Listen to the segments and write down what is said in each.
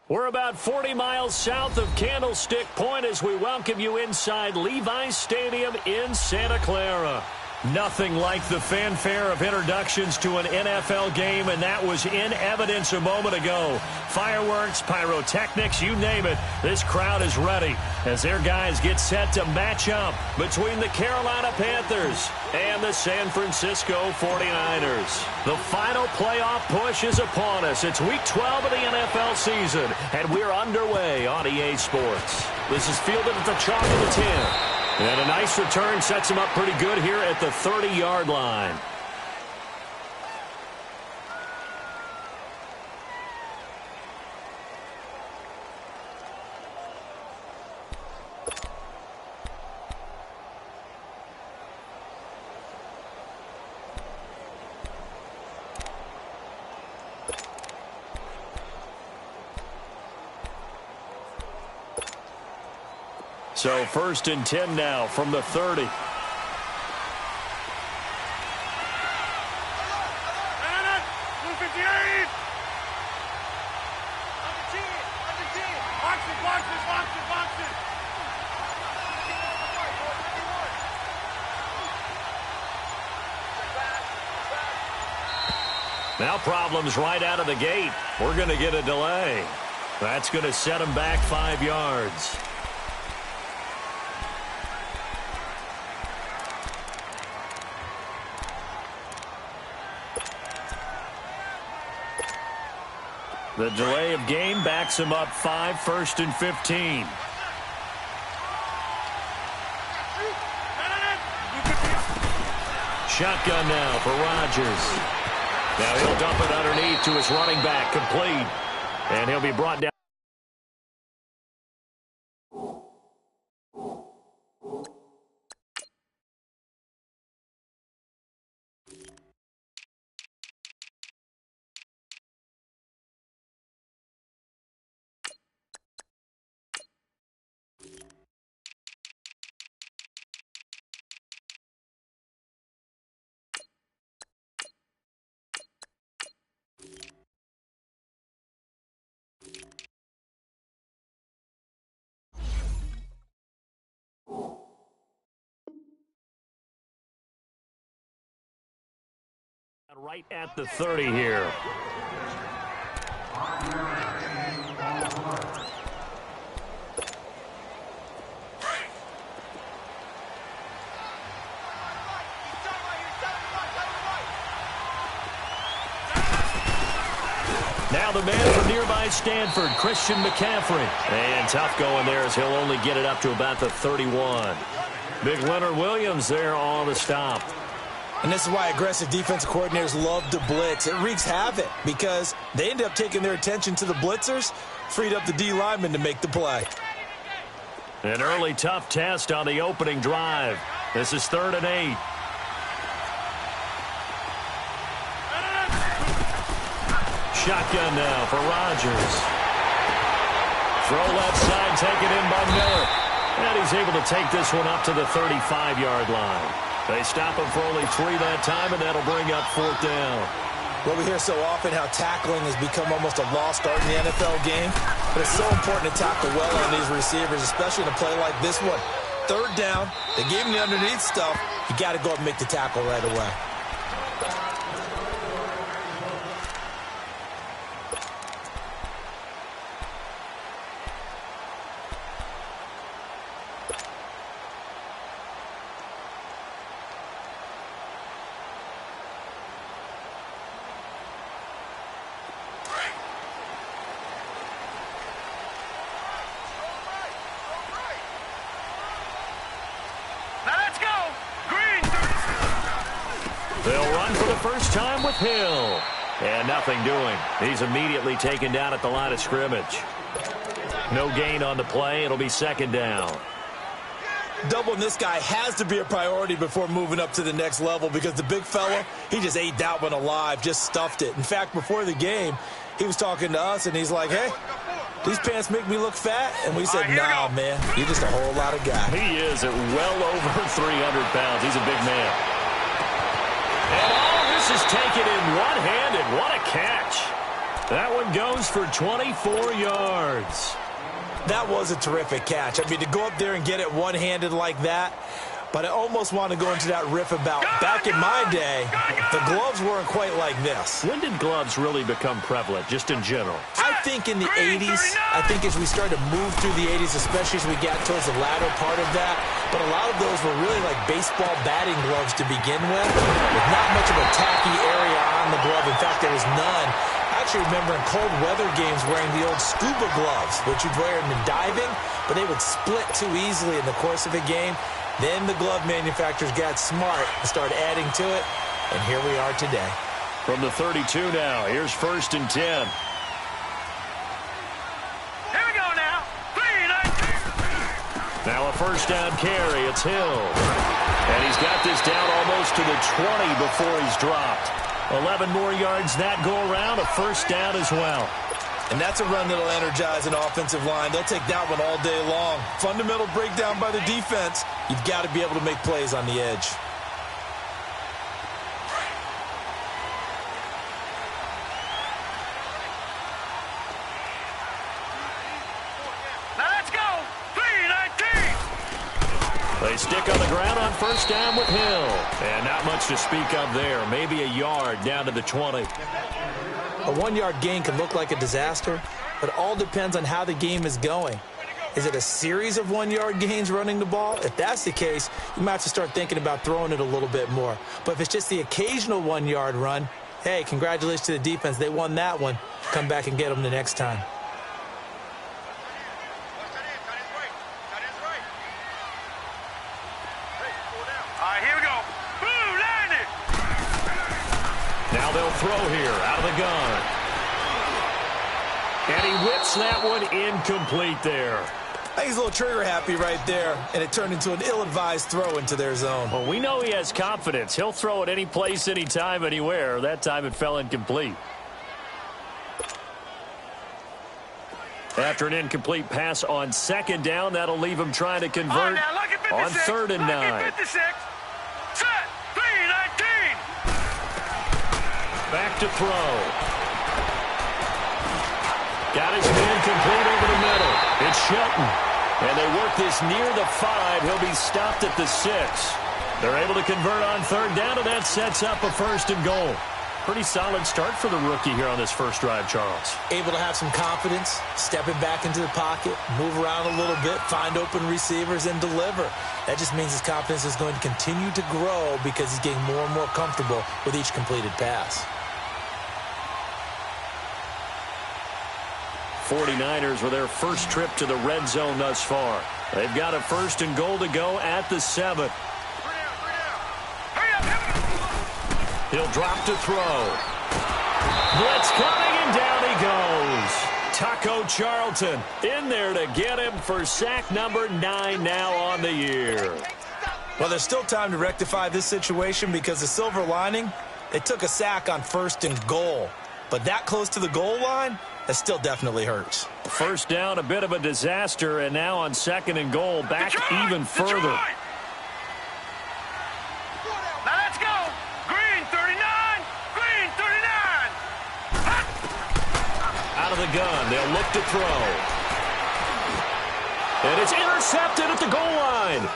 We're about 40 miles south of Candlestick Point as we welcome you inside Levi's Stadium in Santa Clara. Nothing like the fanfare of introductions to an NFL game, and that was in evidence a moment ago. Fireworks, pyrotechnics, you name it. This crowd is ready as their guys get set to match up between the Carolina Panthers and the San Francisco 49ers. The final playoff push is upon us. It's Week 12 of the NFL season, and we're underway on EA Sports. This is fielded at the chalk of the 10. And a nice return sets him up pretty good here at the 30-yard line. So 1st and 10 now from the 30. Now problems right out of the gate. We're going to get a delay. That's going to set him back 5 yards. The delay of game backs him up 5, 1st and 15. Shotgun now for Rodgers. Now he'll dump it underneath to his running back, complete. And he'll be brought down. Right at the 30 here. Now the man from nearby Stanford, Christian McCaffrey. And tough going there as he'll only get it up to about the 31. Big Leonard Williams there on the stop. And this is why aggressive defensive coordinators love to blitz. It wreaks havoc because they end up taking their attention to the blitzers, freed up the D lineman to make the play. An early tough test on the opening drive. This is 3rd and 8. Shotgun now for Rodgers. Throw left side, taken in by Miller. And he's able to take this one up to the 35-yard line. They stop him for only 3 that time, and that'll bring up 4th down. Well, we hear so often how tackling has become almost a lost art in the NFL game. But it's so important to tackle well on these receivers, especially in a play like this one. 3rd down, they gave him the underneath stuff. You got to go up and make the tackle right away. They'll run for the first time with Hill. And nothing doing. He's immediately taken down at the line of scrimmage. No gain on the play. It'll be 2nd down. Doubling this guy has to be a priority before moving up to the next level because the big fella, he just ate that one alive, just stuffed it. In fact, before the game, he was talking to us, and he's like, hey, these pants make me look fat. And we said, nah, man, you're just a whole lot of guy. He is at well over 300 pounds. He's a big man. And all this is taken in one-handed. What a catch. That one goes for 24 yards. That was a terrific catch. I mean, to go up there and get it one-handed like that, but I almost want to go into that riff about back in my day, the gloves weren't quite like this. When did gloves really become prevalent, just in general? I think in the 80s. I think as we started to move through the 80s, especially as we got towards the latter part of that. But a lot of those were really like baseball batting gloves to begin with not much of a tacky area on the glove. In fact, there was none. I actually remember in cold weather games wearing the old scuba gloves, which you'd wear in diving, but they would split too easily in the course of a game. Then the glove manufacturers got smart and started adding to it, and here we are today. From the 32 now, here's 1st and 10. Here we go now. 3-19. Now a first down carry. It's Hill. And he's got this down almost to the 20 before he's dropped. 11 more yards that go around, a first down as well. And that's a run that'll energize an offensive line. They'll take that one all day long. Fundamental breakdown by the defense. You've got to be able to make plays on the edge. Now let's go. 3-19. They stick on the ground on first down with Hill. And not much to speak of there. Maybe a yard down to the 20. A 1-yard gain can look like a disaster, but it all depends on how the game is going. Is it a series of 1-yard gains running the ball? If that's the case, you might have to start thinking about throwing it a little bit more. But if it's just the occasional 1-yard run, hey, congratulations to the defense. They won that one. Come back and get them the next time. All right, here we go. Boom, landed. Now they'll throw here out of the gun. And he whips that one incomplete there. I think he's a little trigger happy right there, and it turned into an ill-advised throw into their zone. Well, we know he has confidence. He'll throw it any place, anytime, anywhere. That time it fell incomplete. After an incomplete pass on 2nd down, that'll leave him trying to convert on 3rd and 9. Set. 3-19. Back to throw. Got his man complete over the middle. It's Shelton. And they work this near the 5. He'll be stopped at the 6. They're able to convert on 3rd down, and that sets up a 1st and goal. Pretty solid start for the rookie here on this first drive, Charles. Able to have some confidence, stepping back into the pocket, move around a little bit, find open receivers, and deliver. That just means his confidence is going to continue to grow because he's getting more and more comfortable with each completed pass. 49ers with their first trip to the red zone thus far. They've got a 1st and goal to go at the 7. He'll drop to throw. Blitz coming, and down he goes. Taco Charlton in there to get him for sack number 9 now on the year. Well, there's still time to rectify this situation because the silver lining, they took a sack on 1st and goal. But that close to the goal line, that still definitely hurts. First down, a bit of a disaster, and now on 2nd and goal, back even further. Detroit. Now let's go. Green 39. Green 39. Out of the gun, they'll look to throw. And it's intercepted at the goal line.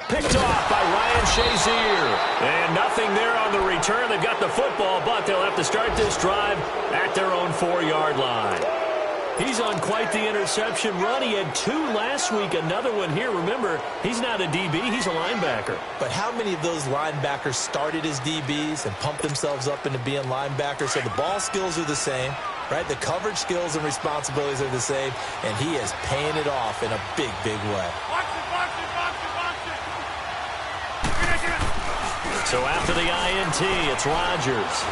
Picked off by Ryan Shazier. And nothing there on the return. They've got the football, but they'll have to start this drive at their own 4-yard line. He's on quite the interception run. He had 2 last week, another one here. Remember, he's not a DB, he's a linebacker. But how many of those linebackers started as DBs and pumped themselves up into being linebackers? So the ball skills are the same, right? The coverage skills and responsibilities are the same, and he is paying it off in a big, big way. So after the INT, it's Rodgers.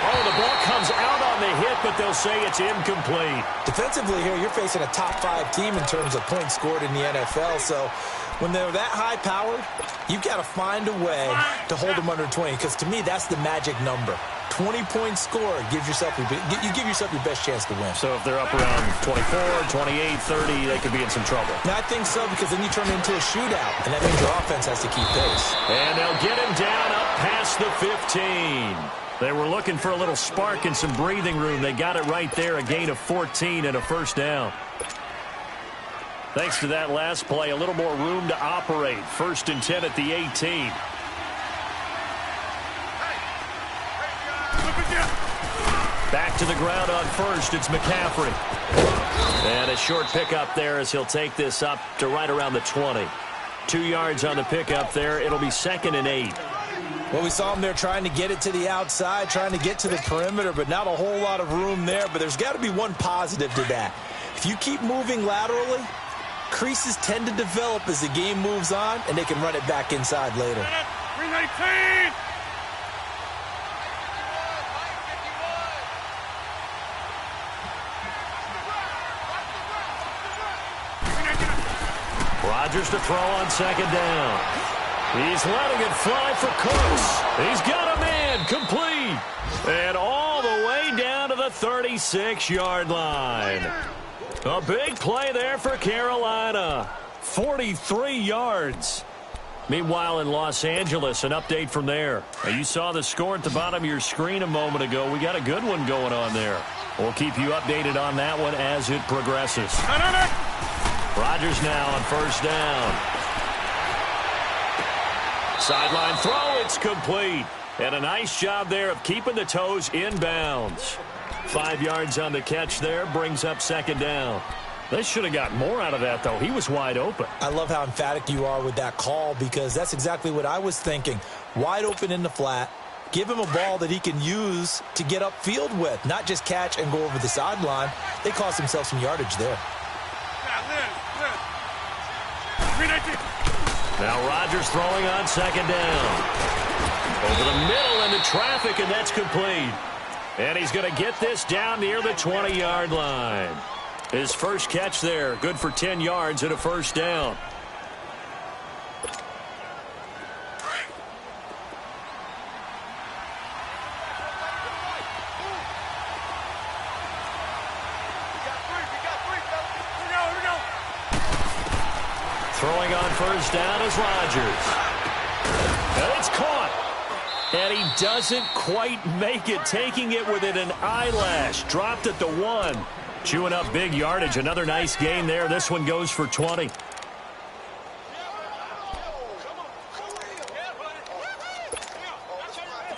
Oh, the ball comes out on the hit, but they'll say it's incomplete. Defensively here, you're facing a top-5 team in terms of points scored in the NFL. So when they're that high-powered, you've got to find a way to hold them under 20. Because to me, that's the magic number. 20-point score, you give yourself your best chance to win. So if they're up around 24, 28, 30, they could be in some trouble. Now, I think so, because then you turn it into a shootout, and that means your offense has to keep pace. And they'll get him down up past the 15. They were looking for a little spark and some breathing room. They got it right there, a gain of 14 and a first down. Thanks to that last play, a little more room to operate. 1st and 10 at the 18. Back to the ground on first. It's McCaffrey. And a short pickup there as he'll take this up to right around the 20. 2 yards on the pickup there. It'll be 2nd and 8. Well, we saw him there trying to get it to the outside, trying to get to the perimeter, but not a whole lot of room there. But there's got to be one positive to that. If you keep moving laterally, creases tend to develop as the game moves on, and they can run it back inside later. 319! Rodgers to throw on 2nd down. He's letting it fly for Cooks. He's got a man complete. And all the way down to the 36-yard line. A big play there for Carolina. 43 yards. Meanwhile, in Los Angeles, an update from there. Now, you saw the score at the bottom of your screen a moment ago. We got a good one going on there. We'll keep you updated on that one as it progresses. Rodgers now on 1st down. Sideline throw, it's complete. And a nice job there of keeping the toes in bounds. 5 yards on the catch there, brings up 2nd down. They should have got more out of that, though. He was wide open. I love how emphatic you are with that call, because that's exactly what I was thinking. Wide open in the flat. Give him a ball that he can use to get upfield with, not just catch and go over the sideline. They cost themselves some yardage there. Now Rodgers throwing on 2nd down. Over the middle into traffic, and that's complete. And he's going to get this down near the 20-yard line. His first catch there, good for 10 yards and a 1st down. Throwing on 1st down is Rodgers. And it's caught. And he doesn't quite make it, taking it within an eyelash. Dropped at the 1. Chewing up big yardage. Another nice gain there. This one goes for 20. Let's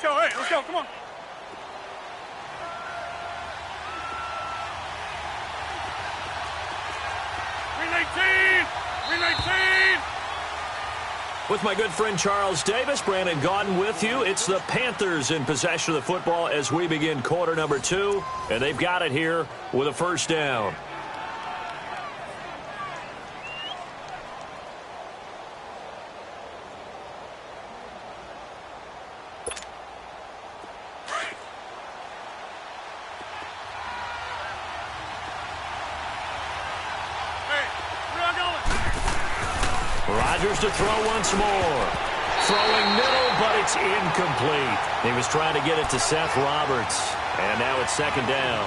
go, hey, let's go, come on. 319! With my good friend Charles Davis, Brandon Gaudin with you. It's the Panthers in possession of the football as we begin quarter number 2. And they've got it here with a 1st down. Rodgers to throw once more. Throwing middle, but it's incomplete. He was trying to get it to Seth Roberts. And now it's 2nd down.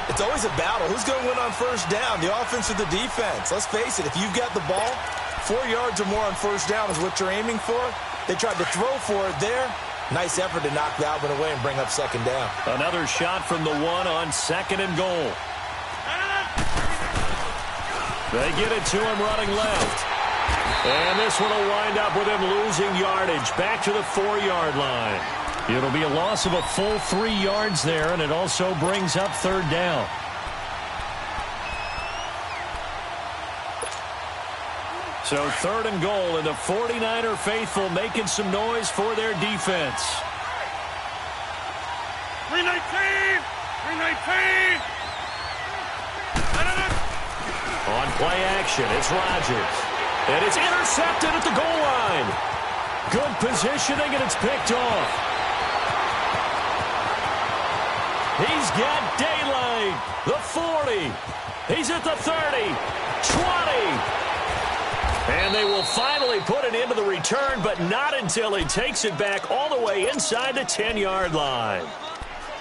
It's always a battle. Who's going to win on 1st down, the offense or the defense? Let's face it, if you've got the ball, 4 yards or more on 1st down is what you're aiming for. They tried to throw for it there. Nice effort to knock that one away and bring up 2nd down. Another shot from the 1 on 2nd and goal. They get it to him running left. And this one will wind up with him losing yardage back to the 4-yard line. It'll be a loss of a full 3 yards there, and it also brings up 3rd down. So 3rd and goal, and the 49er faithful making some noise for their defense. 319! 319! On play action, it's Rodgers. And it's intercepted at the goal line. Good positioning, and it's picked off. He's got daylight. The 40. He's at the 30. 20. And they will finally put it into the return, but not until he takes it back all the way inside the 10-yard line.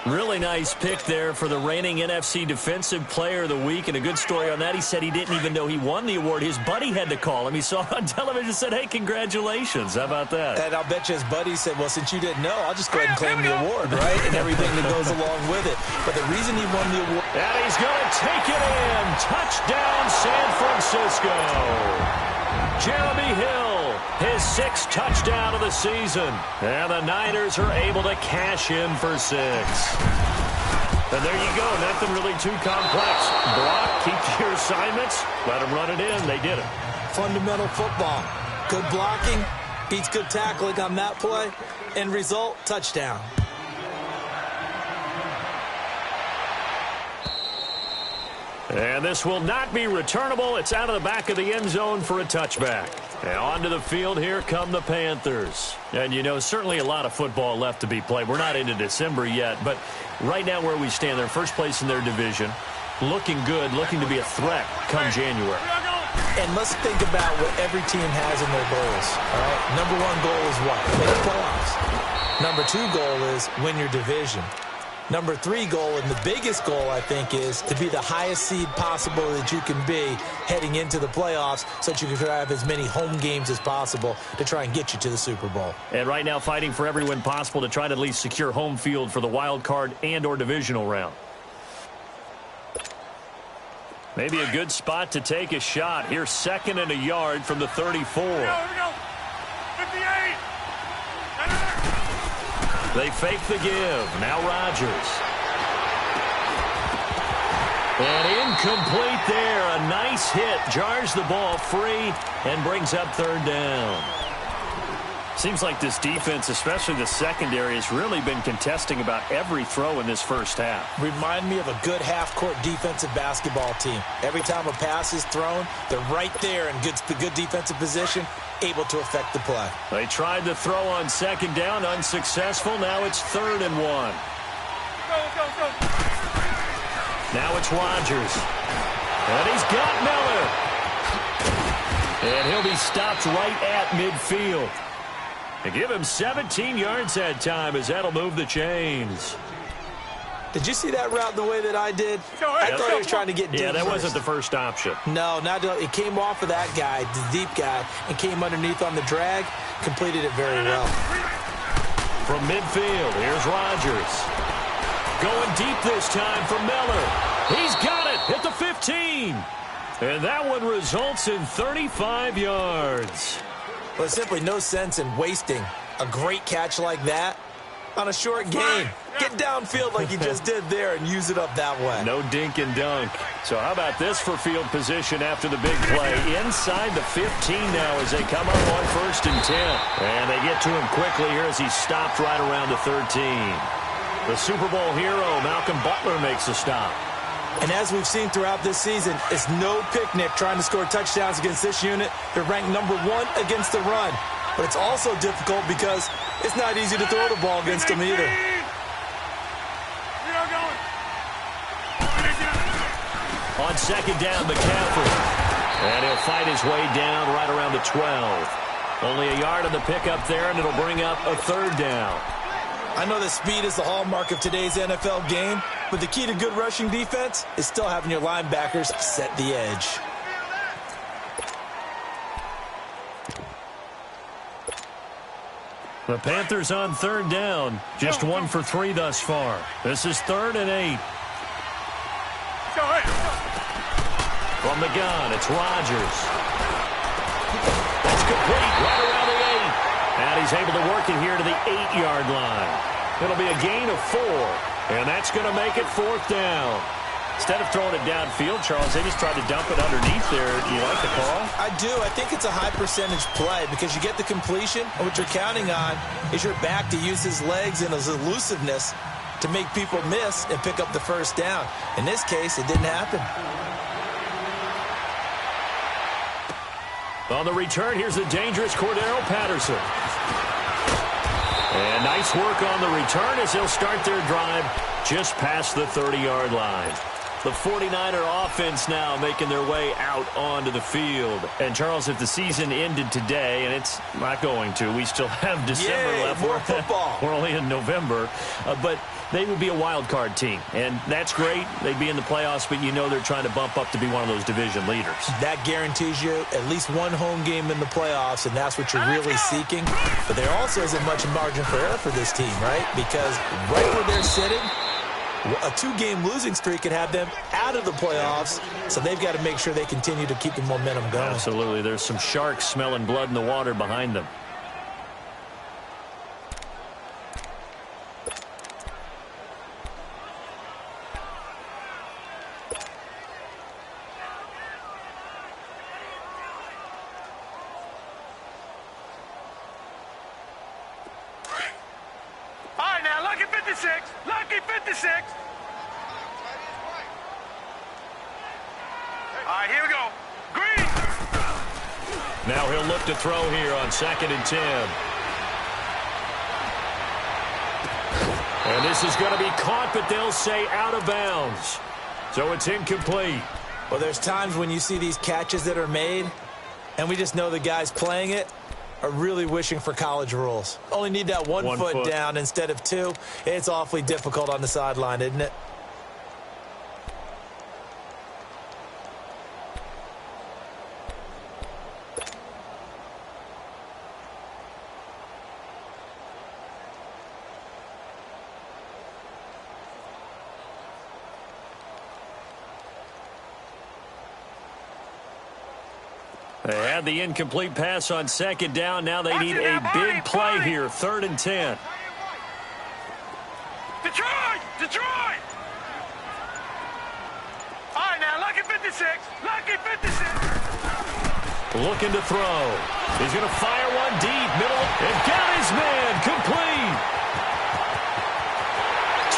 Really nice pick there for the reigning NFC Defensive Player of the Week, and a good story on that. He said he didn't even know he won the award. His buddy had to call him. He saw it on television and said, hey, congratulations. How about that? And I'll bet you his buddy said, well, since you didn't know, I'll just go ahead and claim the award, right? And everything that goes along with it. But the reason he won the award... And he's going to take it in. Touchdown, San Francisco. Jeremy Hill, his 6th touchdown of the season. And the Niners are able to cash in for 6. And there you go. Nothing really too complex. Block, keep your assignments, let them run it in. They did it. Fundamental football. Good blocking, beats good tackling on that play. End result, touchdown. And this will not be returnable. It's out of the back of the end zone for a touchback. And onto the field, here come the Panthers. And, you know, certainly a lot of football left to be played. We're not into December yet, but right now where we stand, they're first place in their division. Looking good, looking to be a threat come January. And let's think about what every team has in their goals. All right? Number 1 goal is what? Make the playoffs. Number 2 goal is win your division. Number 3 goal, and the biggest goal, I think, is to be the highest seed possible that you can be heading into the playoffs so that you can have as many home games as possible to try and get you to the Super Bowl. And right now fighting for every win possible to try to at least secure home field for the wild card and or divisional round. Maybe a good spot to take a shot. Here's 2nd and a yard from the 34. Here we go. 58. They fake the give. Now Rodgers. And incomplete there. A nice hit. Jars the ball free and brings up 3rd down. Seems like this defense, especially the secondary, has really been contesting about every throw in this first half. Remind me of a good half-court defensive basketball team. Every time a pass is thrown, they're right there in good defensive position, able to affect the play. They tried to throw on 2nd down, unsuccessful. Now it's 3rd and 1. Go. Now it's Rodgers. And he's got Miller. And he'll be stopped right at midfield. And give him 17 yards that time as that'll move the chains. Did you see that route the way that I did? I thought he was trying to get deep. Yeah, that first. wasn't the first option. No, it came off of that guy, the deep guy, and came underneath on the drag. Completed it very well. From midfield, here's Rodgers. Going deep this time for Miller. He's got it at the 15. And that one results in 35 yards. Well, there's simply no sense in wasting a great catch like that on a short gain. Get downfield like you just did there and use it up that way. No dink and dunk. So how about this for field position after the big play? Inside the 15 now as they come up on 1st and 10. And they get to him quickly here as he's stopped right around the 13. The Super Bowl hero, Malcolm Butler, makes a stop. And as we've seen throughout this season, it's no picnic trying to score touchdowns against this unit. They're ranked number 1 against the run. But it's also difficult because it's not easy to throw the ball against them either. On 2nd down, McCaffrey. And he'll fight his way down right around the 12. Only a yard on the pickup there, and it'll bring up a 3rd down. I know that speed is the hallmark of today's NFL game, but the key to good rushing defense is still having your linebackers set the edge. The Panthers on 3rd down. Just 1 for 3 thus far. This is 3rd and 8. From the gun, it's Rodgers. That's complete right around the 8. And he's able to work it here to the 8-yard line. It'll be a gain of 4. And that's going to make it 4th down. Instead of throwing it downfield, Charles, they just tried to dump it underneath there. Do you like the call? I do. I think it's a high percentage play because you get the completion, and what you're counting on is your back to use his legs and his elusiveness to make people miss and pick up the 1st down. In this case, it didn't happen. On the return, here's the dangerous Cordero Patterson. And nice work on the return as they'll start their drive just past the 30-yard line. The 49er offense now making their way out onto the field. And, Charles, if the season ended today, and it's not going to, we still have December left. More football. We're only in November. But they would be a wild card team. And that's great. They'd be in the playoffs, but you know they're trying to bump up to be one of those division leaders. That guarantees you at least one home game in the playoffs, and that's what you're really seeking. But there also isn't much margin for error for this team, right? Because right where they're sitting, a 2-game losing streak could have them out of the playoffs, so they've got to make sure they continue to keep the momentum going. Absolutely. There's some sharks smelling blood in the water behind them. All right, now, lucky 56. Lucky 56. All right, here we go. Green. Now he'll look to throw here on 2nd and 10. And this is going to be caught, but they'll say out of bounds. So it's incomplete. Well, there's times when you see these catches that are made, and we just know the guys playing it are really wishing for college rules. Only need that one foot down instead of 2. It's awfully difficult on the sideline, isn't it? They had the incomplete pass on 2nd down. Now they need a big play here. 3rd and 10. Detroit! Detroit! All right, now, lucky 56. Lucky 56. Looking to throw. He's going to fire one deep. Middle. And got his man. Complete.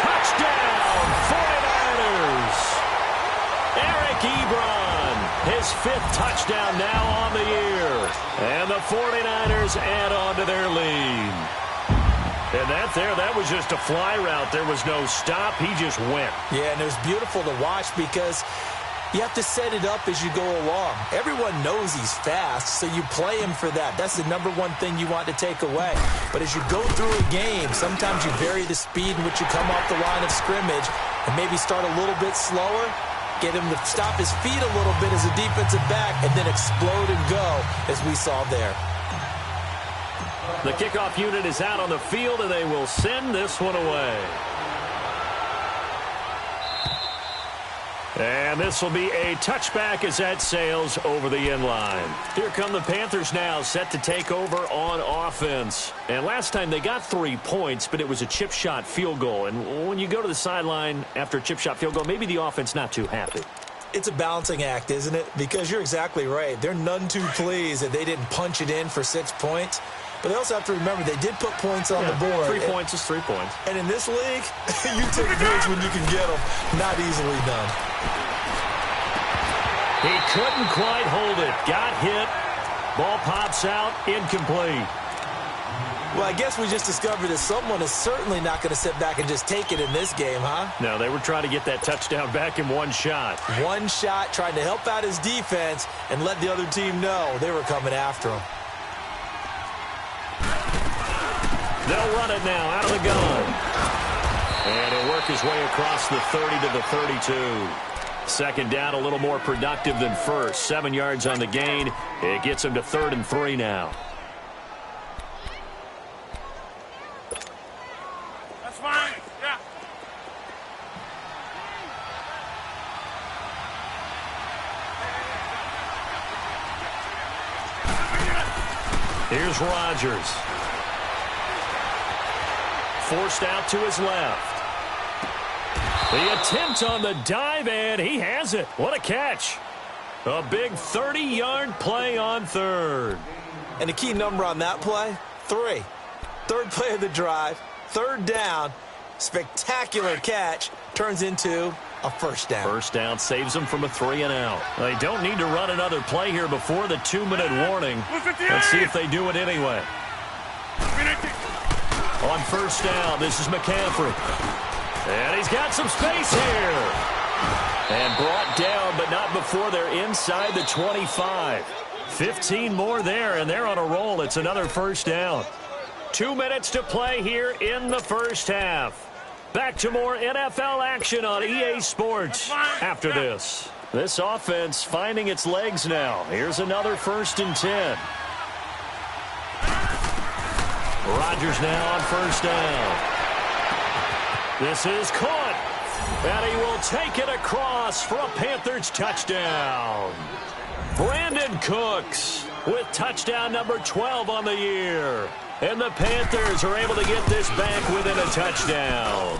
Touchdown, 49ers. Eric Ebron. His 5th touchdown now on the year. And the 49ers add on to their lead. And that was just a fly route. There was no stop. He just went. Yeah, and it was beautiful to watch because you have to set it up as you go along. Everyone knows he's fast, so you play him for that. That's the number one thing you want to take away. But as you go through a game, sometimes you vary the speed in which you come off the line of scrimmage and maybe start a little bit slower, get him to stop his feet a little bit as a defensive back, and then explode and go, as we saw there. The kickoff unit is out on the field, and they will send this one away. And this will be a touchback as that sails over the end line. Here come the Panthers now, set to take over on offense. And last time they got 3 points, but it was a chip shot field goal. And when you go to the sideline after a chip shot field goal, maybe the offense not too happy. It's a balancing act, isn't it? Because you're exactly right. They're none too pleased that they didn't punch it in for 6 points. But they also have to remember they did put points on the board. 3 points is 3 points. And in this league, you take points when you can get them. Not easily done. He couldn't quite hold it. Got hit. Ball pops out. Incomplete. Well, I guess we just discovered that someone is certainly not going to sit back and just take it in this game, huh? No, they were trying to get that touchdown back in one shot. One shot, trying to help out his defense and let the other team know they were coming after him. They'll run it now out of the gun. And he'll work his way across the 30 to the 32. 2nd down, a little more productive than first. 7 yards on the gain. It gets him to 3rd and 3 now. That's fine. Yeah. Here's Rodgers. Forced out to his left. The attempt on the dive, and he has it. What a catch. A big 30-yard play on 3rd. And the key number on that play, 3. 3rd play of the drive, 3rd down, spectacular catch, turns into a 1st down. 1st down saves them from a 3 and out. They don't need to run another play here before the 2-minute warning. Let's see if they do it anyway. On 1st down, this is McCaffrey. And he's got some space here. And brought down, but not before they're inside the 25. 15 more there, and they're on a roll. It's another first down. 2 minutes to play here in the first half. Back to more NFL action on EA Sports after this. This offense finding its legs now. Here's another 1st and 10. Rodgers now on first down. This is caught. And he will take it across for a Panthers touchdown. Brandon Cooks with touchdown number 12 on the year. And the Panthers are able to get this back within a touchdown.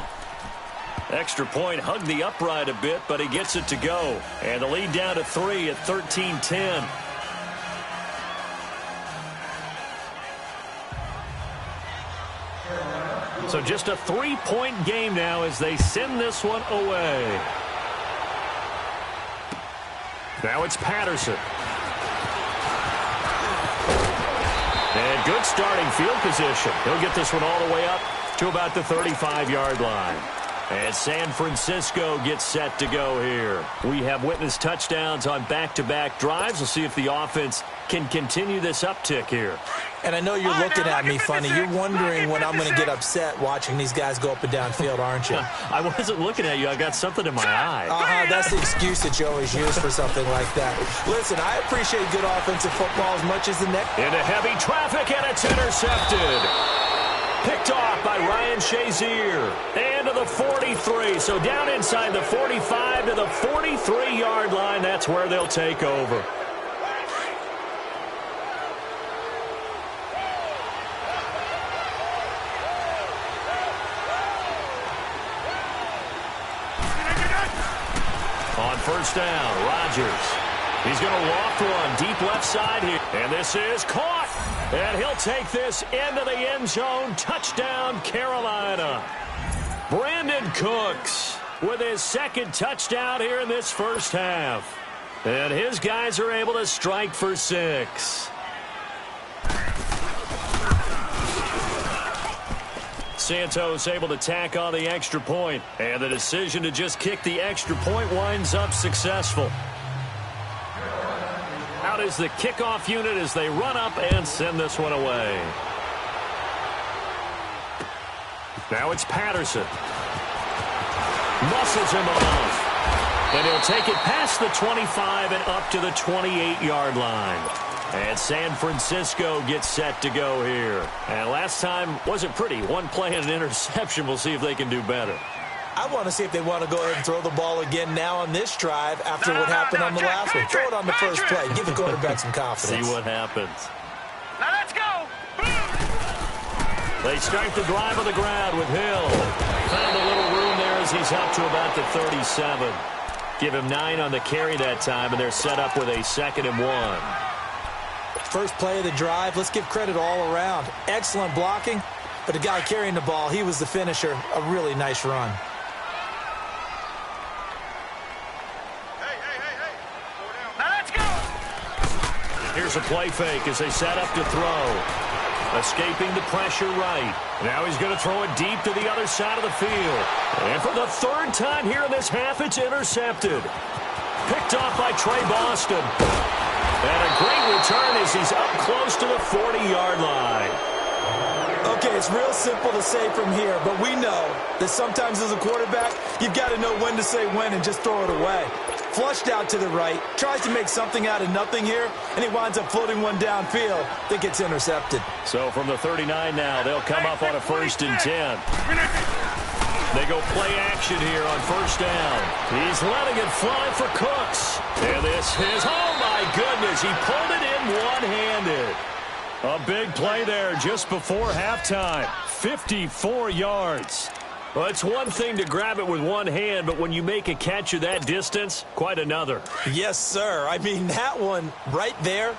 Extra point hugged the upright a bit, but he gets it to go. And the lead down to 3 at 13-10. So just a 3-point game now as they send this one away. Now it's Patterson. And good starting field position. He'll get this one all the way up to about the 35-yard line. And San Francisco gets set to go here. We have witnessed touchdowns on back-to-back drives. We'll see if the offense can continue this uptick here. And I know you're looking at me funny. You're wondering when I'm going to get upset watching these guys go up and down field, aren't you? I wasn't looking at you. I got something in my eye. That's the excuse that you always use for something like that. Listen, I appreciate good offensive football as much as the next. Into heavy traffic, and it's intercepted. Picked off by Ryan Shazier. And to the 43. So down inside the 45 to the 43-yard line. That's where they'll take over. On first down, Rodgers. He's going to loft one deep left side here. And this is caught. And he'll take this into the end zone. Touchdown, Carolina. Brandon Cooks with his 2nd touchdown here in this first half. And his guys are able to strike for 6. Santos able to tack on the extra point. And the decision to just kick the extra point winds up successful. Out is the kickoff unit as they run up and send this one away. Now it's Patterson. Muscles him off. And he'll take it past the 25 and up to the 28-yard line. And San Francisco gets set to go here. And last time wasn't pretty. One play and an interception. We'll see if they can do better. I want to see if they want to go ahead and throw the ball again now on this drive after what happened on the last one. Throw it on the first play. Give the quarterback some confidence. See what happens. Now let's go. They start the drive on the ground with Hill. Found a little room there as he's up to about the 37. Give him 9 on the carry that time, and they're set up with a 2nd and 1. First play of the drive, let's give credit all around. Excellent blocking, but the guy carrying the ball, he was the finisher. A really nice run. Now let's go. Here's a play fake as they set up to throw. Escaping the pressure right. Now he's going to throw it deep to the other side of the field. And for the 3rd time here in this half, it's intercepted. Picked off by Trey Boston. And a great return as he's up close to the 40-yard line. Okay, it's real simple to say from here, but we know that sometimes as a quarterback, you've got to know when to say when and just throw it away. Flushed out to the right, tries to make something out of nothing here, and he winds up floating one downfield that gets intercepted. So from the 39 now, they'll come up on a 1st and 10. They go play action here on first down. He's letting it fly for Cooks. And this is, oh my goodness, he pulled it in one-handed. A big play there just before halftime. 54 yards. Well, it's one thing to grab it with one hand, but when you make a catch of that distance, quite another. Yes, sir. I mean, that one right there,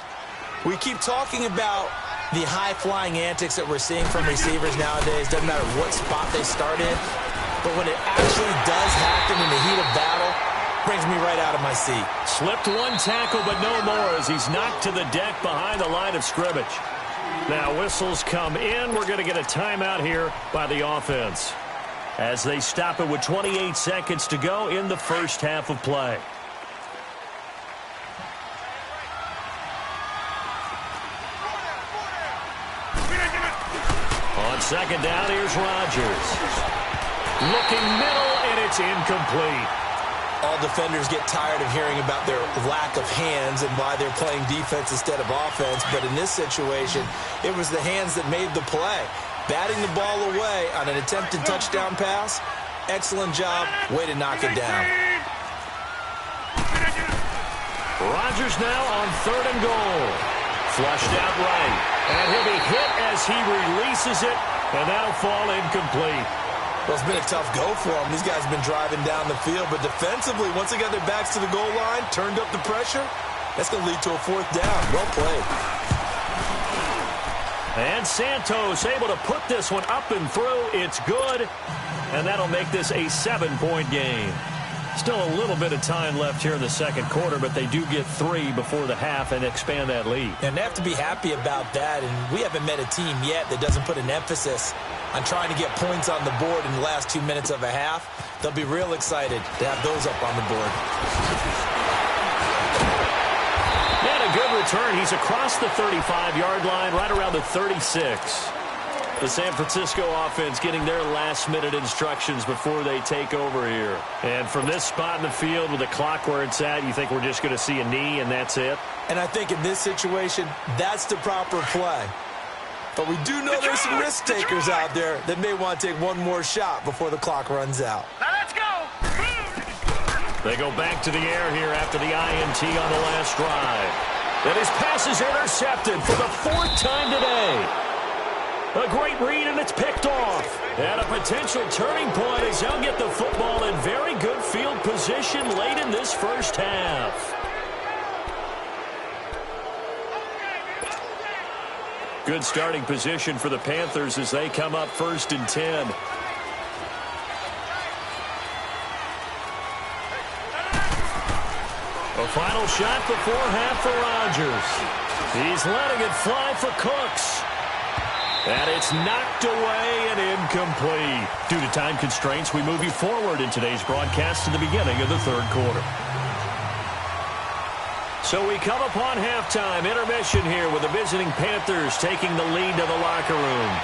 we keep talking about the high-flying antics that we're seeing from receivers nowadays. Doesn't matter what spot they start in. But when it actually does happen in the heat of battle, brings me right out of my seat. Slipped one tackle, but no more as he's knocked to the deck behind the line of scrimmage. Now whistles come in. We're going to get a timeout here by the offense. as they stop it with 28 seconds to go in the first half of play. On second down, here's Rodgers. Looking middle, and it's incomplete. All defenders get tired of hearing about their lack of hands and why they're playing defense instead of offense. But in this situation, it was the hands that made the play. Batting the ball away on an attempted touchdown pass. Excellent job. Way to knock it down. Rodgers now on 3rd and goal. Flushed out right. And he'll be hit as he releases it, and that'll fall incomplete. Well, it's been a tough go for them. These guys have been driving down the field, but defensively, once they got their backs to the goal line, turned up the pressure, that's going to lead to a 4th down. Well played. And Santos able to put this one up and through. It's good, and that'll make this a 7-point game. Still a little bit of time left here in the second quarter, but they do get 3 before the half and expand that lead. And they have to be happy about that, and we haven't met a team yet that doesn't put an emphasis on trying to get points on the board in the last 2 minutes of a half. They'll be real excited to have those up on the board. And a good return. He's across the 35-yard line, right around the 36. The San Francisco offense getting their last-minute instructions before they take over here. And from this spot in the field with the clock where it's at, you think we're just going to see a knee and that's it? And I think in this situation, that's the proper play. But we do know there's some risk takers out there that may want to take one more shot before the clock runs out. Now let's go. They go back to the air here after the INT on the last drive. And his pass is intercepted for the 4th time today. A great read, and it's picked off. And a potential turning point as they'll get the football in very good field position late in this first half. Good starting position for the Panthers as they come up 1st and 10. A final shot before half for Rodgers. He's letting it fly for Cooks. And it's knocked away and incomplete. Due to time constraints, we move you forward in today's broadcast to the beginning of the 3rd quarter. So we come upon halftime intermission here with the visiting Panthers taking the lead to the locker room.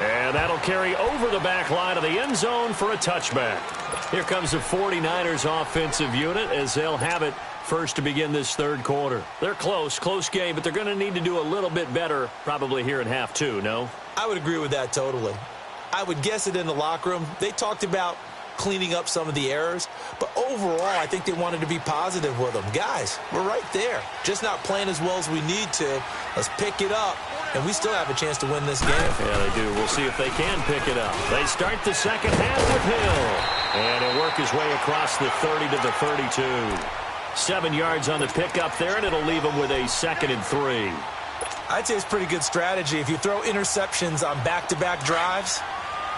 And that'll carry over the back line of the end zone for a touchback. Here comes the 49ers offensive unit as they'll have it first to begin this 3rd quarter. They're close game, but they're going to need to do a little bit better probably here in half 2, no? I would agree with that totally. I would guess it in the locker room. They talked about cleaning up some of the errors, but overall, I think they wanted to be positive with them. Guys, we're right there. Just not playing as well as we need to. Let's pick it up, and we still have a chance to win this game. Yeah, they do. We'll see if they can pick it up. They start the second half with Hill, and he'll work his way across the 30 to the 32. 7 yards on the pickup there, and it'll leave him with a 2nd and 3. I'd say it's pretty good strategy. If you throw interceptions on back-to-back drives,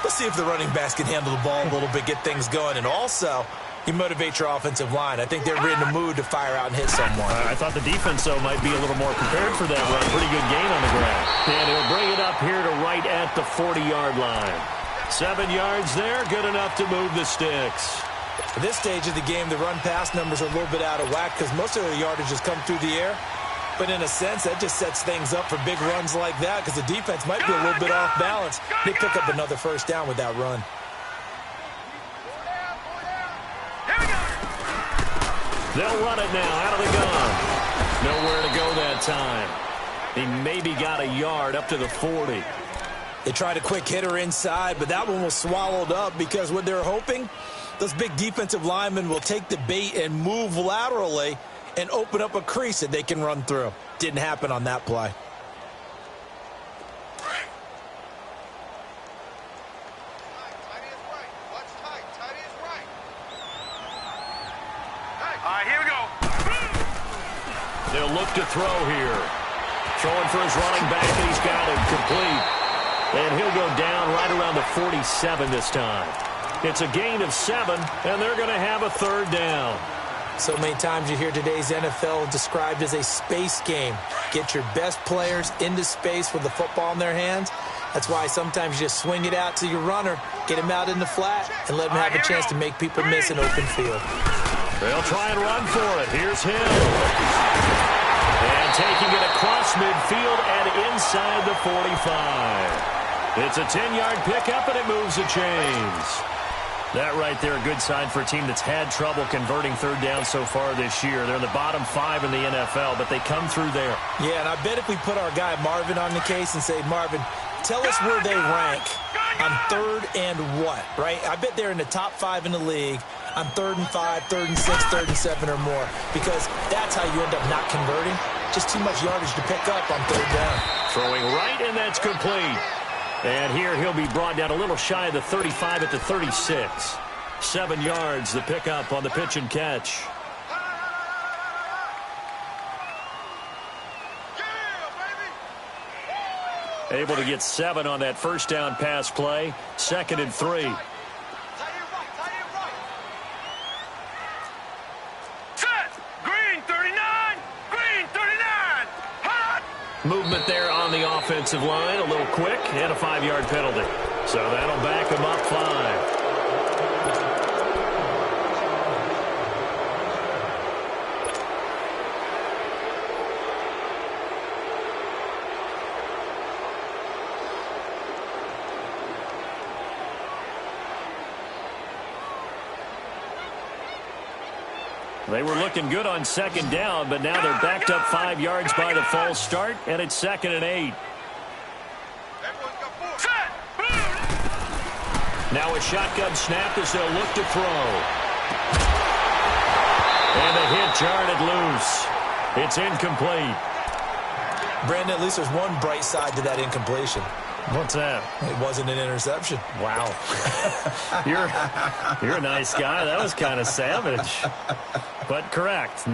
let's see if the running backs can handle the ball a little bit, get things going, and also you motivate your offensive line. I think they're in the mood to fire out and hit someone. I thought the defense, though, might be a little more prepared for that run. Pretty good gain on the ground. And he'll bring it up here to right at the 40-yard line. 7 yards there, good enough to move the sticks. At this stage of the game, the run-pass numbers are a little bit out of whack because most of the yardage has come through the air. But in a sense, that just sets things up for big runs like that because the defense might be a little bit off balance. They pick up another 1st down with that run. They'll run it now out of the gun. Nowhere to go that time. He maybe got a yard up to the 40. They tried a quick hitter inside, but that one was swallowed up because what they're hoping, those big defensive linemen will take the bait and move laterally and open up a crease that they can run through. Didn't happen on that play. Here we go. They'll look to throw here. Throwing for his running back, and he's got it complete. And he'll go down right around the 47 this time. It's a gain of 7, and they're going to have a 3rd down. So many times you hear today's NFL described as a space game. Get your best players into space with the football in their hands. That's why sometimes you just swing it out to your runner, get him out in the flat, and let him have a chance to make people miss an open field. They'll try and run for it. Here's Hill. And taking it across midfield and inside the 45. It's a 10-yard pickup, and it moves the chains. That right there, a good sign for a team that's had trouble converting third down so far this year. They're in the bottom 5 in the NFL, but they come through there. Yeah, and I bet if we put our guy Marvin on the case and say, Marvin, tell us where they rank on third and what, right? I bet they're in the top 5 in the league on 3rd and 5, 3rd and 6, 3rd and 7 or more, because that's how you end up not converting. Just too much yardage to pick up on third down. Throwing right, and that's complete. And here he'll be brought down a little shy of the 35 at the 36. 7 yards, the pickup on the pitch and catch. Able to get 7 on that first down pass play. 2nd and 3. Movement there on the offensive line, a little quick, and a 5-yard penalty. So that'll back him up 5. They were looking good on 2nd down, but now they're backed up 5 yards by the false start, and it's 2nd and 8. Now a shotgun snap as they'll look to throw. And the hit jarred it loose. It's incomplete. Brandon, at least there's one bright side to that incompletion. What's that? It wasn't an interception. Wow. You're a nice guy. That was kind of savage. But correct.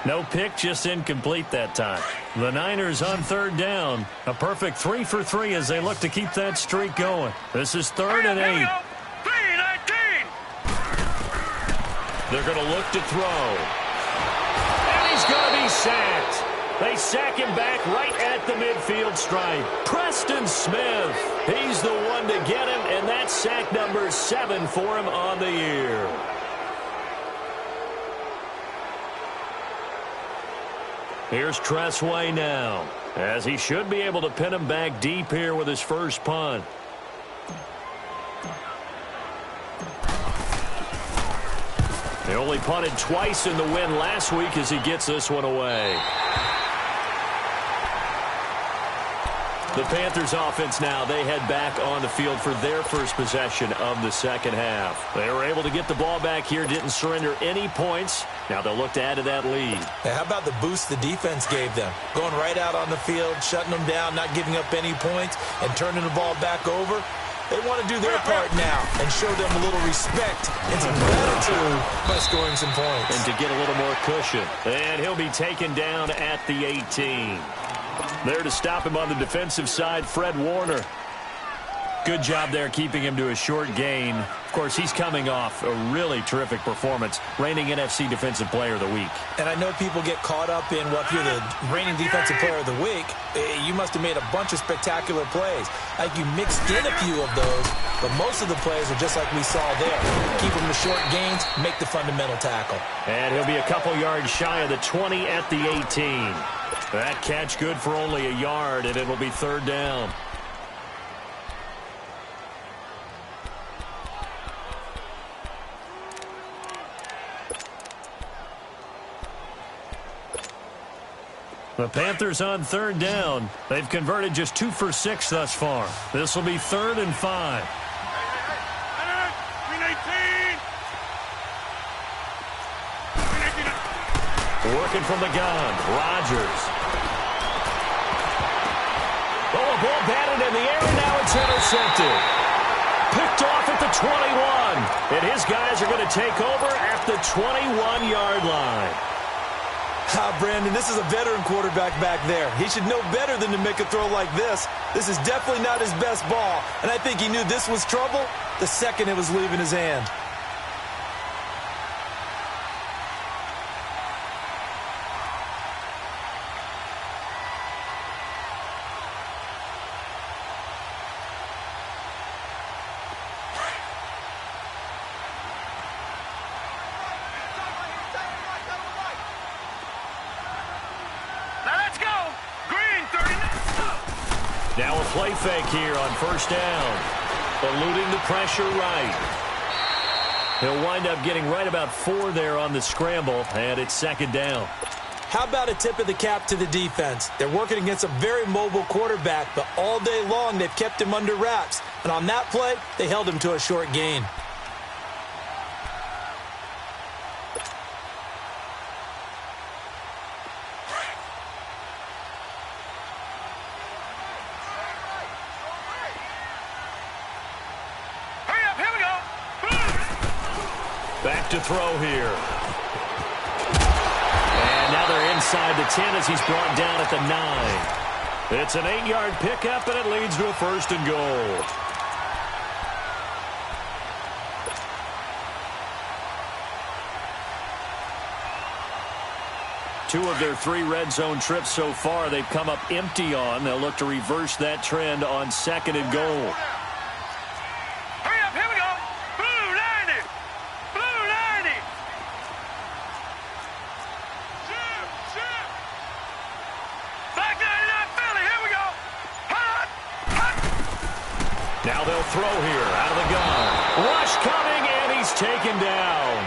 No pick, just incomplete that time. The Niners on 3rd down. A perfect 3 for 3 as they look to keep that streak going. This is 3rd and 8. They're going to look to throw. And he's going to be sacked. They sack him back right at the midfield stripe. Preston Smith. He's the one to get him, and that's sack number 7 for him on the year. Here's Tressway now, as he should be able to pin him back deep here with his first punt. They only punted twice in the win last week as he gets this one away. The Panthers offense now, they head back on the field for their first possession of the second half. They were able to get the ball back here, didn't surrender any points. Now they'll look to add to that lead. Hey, how about the boost the defense gave them? Going right out on the field, shutting them down, not giving up any points, and turning the ball back over. They want to do their part now and show them a little respect and some gratitude by scoring some points. And to get a little more cushion. And he'll be taken down at the 18. There to stop him on the defensive side, Fred Warner. Good job there keeping him to a short gain. Of course, he's coming off a really terrific performance, reigning NFC Defensive Player of the Week. And I know people get caught up in, well, if you're the reigning Defensive Player of the Week, you must have made a bunch of spectacular plays. Like you mixed in a few of those, but most of the plays are just like we saw there. Keep them to short gains, make the fundamental tackle. And he'll be a couple yards shy of the 20 at the 18. That catch good for only a yard, and it'll be 3rd down. The Panthers on 3rd down. They've converted just 2 for 6 thus far. This will be 3rd and 5. Working from the gun, Rodgers. Oh, a ball batted in the air, and now it's intercepted. Picked off at the 21. And his guys are going to take over at the 21-yard line. Brandon, this is a veteran quarterback back there. He should know better than to make a throw like this. This is definitely not his best ball, and I think he knew this was trouble the second it was leaving his hand. Now a play fake here on first down. Eluding the pressure right. He'll wind up getting right about 4 there on the scramble, and it's second down. How about a tip of the cap to the defense? They're working against a very mobile quarterback, but all day long they've kept him under wraps. And on that play, they held him to a short gain. Back to throw here. And now they're inside the 10 as he's brought down at the 9. It's an 8-yard pickup, and it leads to a first and goal. Two of their 3 red zone trips so far they've come up empty on. They'll look to reverse that trend on second and goal. Now they'll throw here out of the gun. Rush coming, and he's taken down.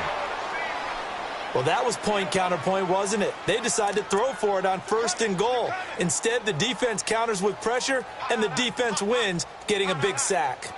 Well, that was point counterpoint, wasn't it? They decided to throw for it on first and goal. Instead, the defense counters with pressure, and the defense wins, getting a big sack.